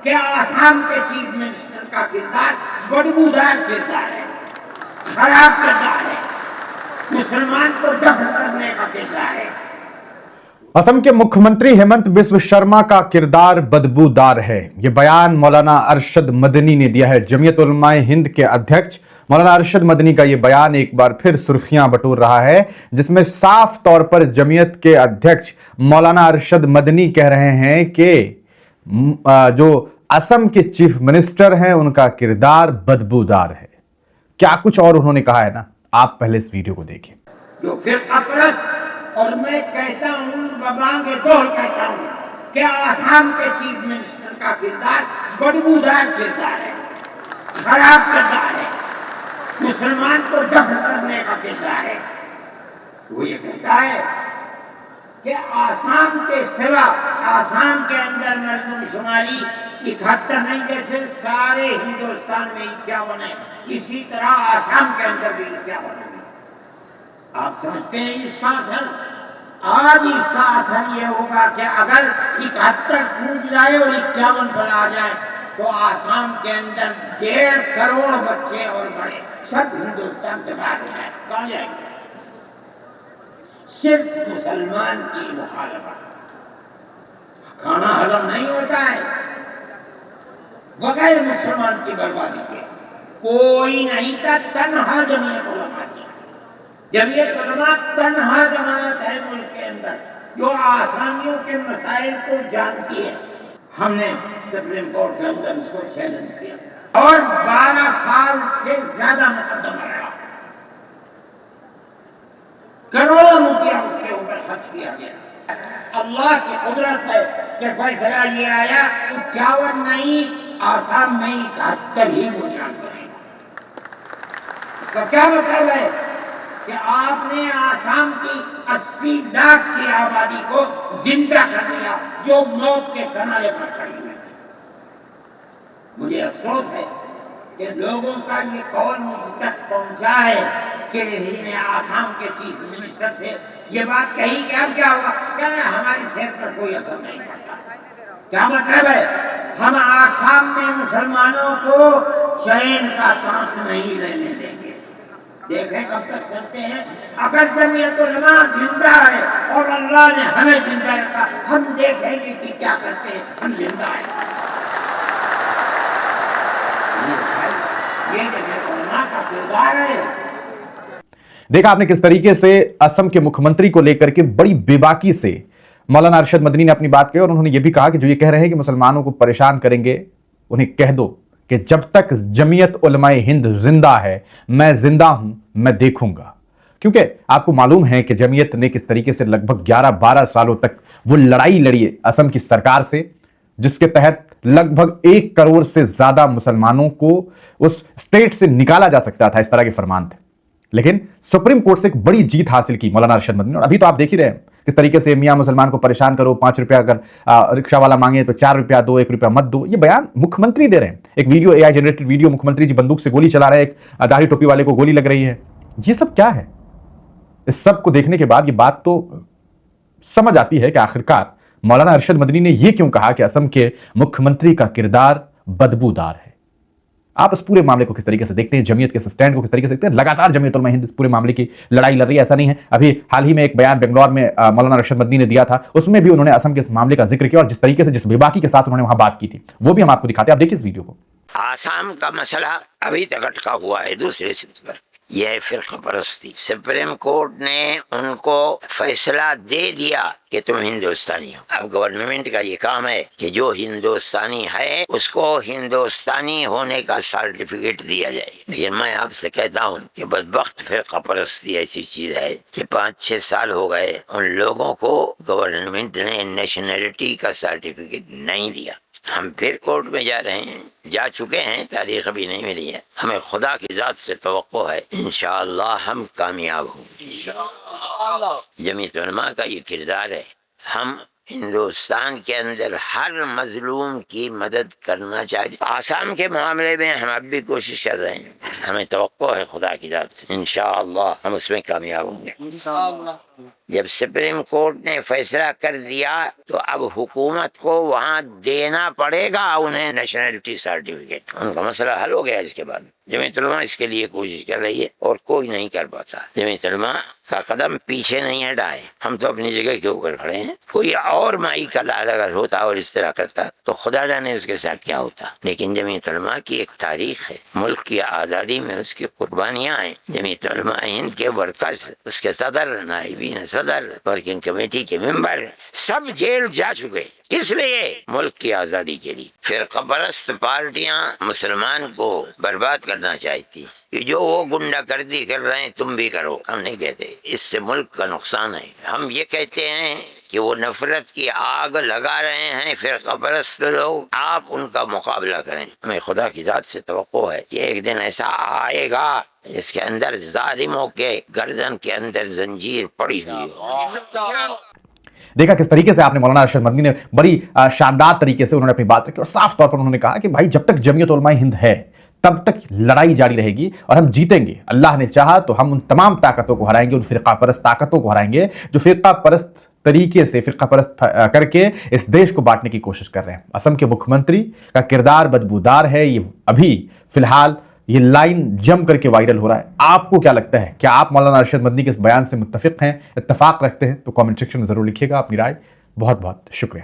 کہ آسام کے chief minister کا کردار بدبودار کردار ہے، خراب کردار ہے، مسلمان کو دفن کرنے کا کردار ہے۔ असम के मुख्यमंत्री हेमंत बिस्व शर्मा का किरदार बदबूदार है। ये बयान मौलाना अरशद मदनी ने दिया है। जमीयत उलमाए हिंद के अध्यक्ष मौलाना अरशद मदनी का ये बयान एक बार फिर सुर्खियां बटोर रहा है, जिसमें साफ तौर पर जमीयत के अध्यक्ष मौलाना अरशद मदनी कह रहे हैं कि जो असम के चीफ मिनिस्टर हैं उनका किरदार बदबूदार है। क्या कुछ और उन्होंने कहा है ना, आप पहले इस वीडियो को देखिए। जो फिरका परस्त, और मैं कहता हूँ बबांगे दोहर कहता हूँ कि आसाम के चीफ मिनिस्टर का किरदार बदबूदार किरदार है, खराब किरदार है, मुसलमान को दफन करने का किरदार है। वो ये कहता है कि आसाम के सिवा आसाम के अंदर मर्दमशुमारी 71 नहीं, जैसे सारे हिंदुस्तान में 51 है, इसी तरह आसाम के अंदर भी 51 है। आप समझते हैं इसका असर? आज इसका असर ये होगा कि अगर 71 टूट जाए और 51 पर आ जाए तो आसाम के अंदर 1.5 करोड़ बच्चे और बड़े सब हिंदुस्तान से बाहर हो जाए। कहाँ जाएंगे? सिर्फ मुसलमान की मुखालफत, खाना हजम नहीं होता है बगैर मुसलमान की बर्बादी के। कोई नहीं था, तन्हा जमीयत उलमा थी। जमीयत उलमा तन्हा जमात है मुल्क के अंदर जो आसामियों के मसाइल को जानती है। हमने सुप्रीम कोर्ट के अंदर इसको चैलेंज किया और 12 साल से ज्यादा मुकदमा लड़ा, करोड़ों रुपया उसके ऊपर खर्च किया गया। अल्लाह की कुदरत है कि फैसला ये आया 51 नहीं, आसाम में 71 ही बुनियाद बनेगा। इसका क्या मतलब है कि आपने आसाम की 80 लाख की आबादी को जिंदा कर दिया जो मौत के कनाले पर खड़ी हुई। मुझे अफसोस है कि लोगों का ये कौल मुझ तक पहुंचा है कि इन्हें आसाम के चीफ मिनिस्टर से ये बात कही कि अब क्या हुआ, क्या हमारी सेहत पर कोई असर नहीं पड़ता। क्या मतलब है? हम आसाम में मुसलमानों को चैन का सांस नहीं लेने देंगे। देखें कब तक चलते हैं। अगर जमीयत उलमा जिंदा है और अल्लाह ने हमें जिंदा रखा, हम देखेंगे कि क्या करते हैं। हम जिंदा हैं। ये जमीयत उलमा का किरदार है। देखा आपने किस तरीके से असम के मुख्यमंत्री को लेकर के बड़ी बेबाकी से मौलाना अरशद मदनी ने अपनी बात कही, और उन्होंने ये भी कहा कि जो ये कह रहे हैं कि मुसलमानों को परेशान करेंगे, उन्हें कह दो कि जब तक जमीयत उलमाए हिंद जिंदा है, मैं जिंदा हूं, मैं देखूंगा। क्योंकि आपको मालूम है कि जमीयत ने किस तरीके से लगभग 11-12 सालों तक वो लड़ाई लड़ी है असम की सरकार से, जिसके तहत लगभग 1 करोड़ से ज्यादा मुसलमानों को उस स्टेट से निकाला जा सकता था। इस तरह के फरमान थे, लेकिन सुप्रीम कोर्ट से एक बड़ी जीत हासिल की मौलाना अरशद मदनी। और अभी तो आप देख ही रहे हैं किस तरीके से मियां मुसलमान को परेशान करो, 5 रुपया अगर रिक्शा वाला मांगे तो 4 रुपया दो, 1 रुपया मत दो। ये बयान मुख्यमंत्री दे रहे हैं। एक वीडियो, AI जनरेटेड वीडियो, मुख्यमंत्री जी बंदूक से गोली चला रहे हैं, एक दाढ़ी टोपी वाले को गोली लग रही है। ये सब क्या है? इस सब को देखने के बाद ये बात तो समझ आती है कि आखिरकार मौलाना अरशद मदनी ने यह क्यों कहा कि असम के मुख्यमंत्री का किरदार बदबूदार है। आप इस पूरे मामले को किस तरीके से देखते हैं, जमीयत के स्टैंड को किस तरीके से देखते हैं? लगातार जमीयत उलमा हिंद इस पूरे मामले की लड़ाई लड़ रही है, ऐसा नहीं है। अभी हाल ही में एक बयान बेंगलोर में मौलाना अरशद मदनी ने दिया था, उसमें भी उन्होंने असम के इस मामले का जिक्र किया और जिस तरीके से, जिस बेबाकी के साथ उन्होंने वहां बात की थी, वो भी हम आपको दिखाते हैं। आप देखिए इस वीडियो को। आसाम का मसला अभी तक अटका हुआ है दूसरे सिर पर, यह फिरका परस्ती। सुप्रीम कोर्ट ने उनको फैसला दे दिया कि तुम हिंदुस्तानी हो। अब गवर्नमेंट का ये काम है कि जो हिंदुस्तानी है उसको हिंदुस्तानी होने का सर्टिफिकेट दिया जाए। लेकिन मैं आपसे कहता हूँ कि बदबख्त फिरका परस्ती ऐसी चीज है कि 5-6 साल हो गए उन लोगों को गवर्नमेंट ने नेशनलिटी का सर्टिफिकेट नहीं दिया। हम फिर कोर्ट में जा रहे हैं, जा चुके हैं, तारीख अभी नहीं मिली है। हमें खुदा की जात से तवक्को है इंशाअल्लाह हम कामयाब होंगे। जमीयत उलमा का ये किरदार है, हम हिंदुस्तान के अंदर हर मजलूम की मदद करना चाहिए। आसाम के मामले में हम अब भी कोशिश कर रहे हैं, हमें तवक्को है खुदा की जात से इंशाअल्लाह हम उसमें कामयाब होंगे। جب سپریم کورٹ نے فیصلہ کر دیا تو اب حکومت کو وہاں دینا پڑے گا انہیں نیشنلٹی سرٹیفکیٹ. ان کا مسئلہ حل ہو گیا. اس کے بعد جمعیت علماء اس کے لیے کوشش کر رہی ہے اور کوئی نہیں کر پاتا. جمعیت علماء کا قدم پیچھے نہیں ہٹائے. ہم تو اپنی جگہ کے اوپر کھڑے ہیں. کوئی اور مائی کا لال اگر ہوتا اور اس طرح کرتا تو خدا جانے اس کے ساتھ کیا ہوتا. لیکن جمعیت علماء کی ایک تاریخ ہے. ملک کی آزادی میں اس کی قربانیاں ہیں. جمعیت علماء ہند کے ورکرز، اس کے صدر، نائبین صدر، ورکنگ کمیٹی کے ممبر سب جیل جا چکے. کس لیے؟ ملک کی آزادی کے لیے. فرقہ پرست پارٹیاں مسلمان کو برباد کرنا چاہتی کہ جو وہ گنڈا گردی کر رہے ہیں تم بھی کرو. ہم نہیں کہتے. اس سے ملک کا نقصان ہے. ہم یہ کہتے ہیں کہ وہ نفرت کی آگ لگا رہے ہیں فرقہ پرست لوگ، آپ ان کا مقابلہ کریں. ہمیں خدا کی ذات سے توقع ہے کہ ایک دن ایسا آئے گا جس کے اندر ظالموں کے گردن کے اندر زنجیر پڑی ہوئی ہو. دیکھا کس طریقے سے آپ نے مولانا ارشد مدنی نے بڑی شاندار طریقے سے انہوں نے اپنی بات رکھی اور صاف طور پر انہوں نے کہا کہ بھائی جب تک جمعیت علماء ہند ہے تب تک لڑائی جاری رہے گی اور ہم جیتیں گے. اللہ نے چاہا تو ہم ان تمام طاقتوں کو ہرائیں گے، ان فرقہ پرست طاقتوں کو ہرائیں گے جو فرقہ پرست طریقے سے فرقہ پرست کر کے اس دیش کو بانٹنے کی کوشش کر رہے ہیں. اسم کے مکھ منتری کا کردار بدبودار ہے. یہ ابھی فی الحال یہ لائن جم کر کے وائرل ہو رہا ہے. آپ کو کیا لگتا ہے؟ کیا آپ مولانا ارشد مدنی کے اس بیان سے متفق ہیں، اتفاق رکھتے ہیں؟ تو کامنٹ سیکشن میں ضرور لکھیے گا اپنی رائے. بہت بہت شکریہ.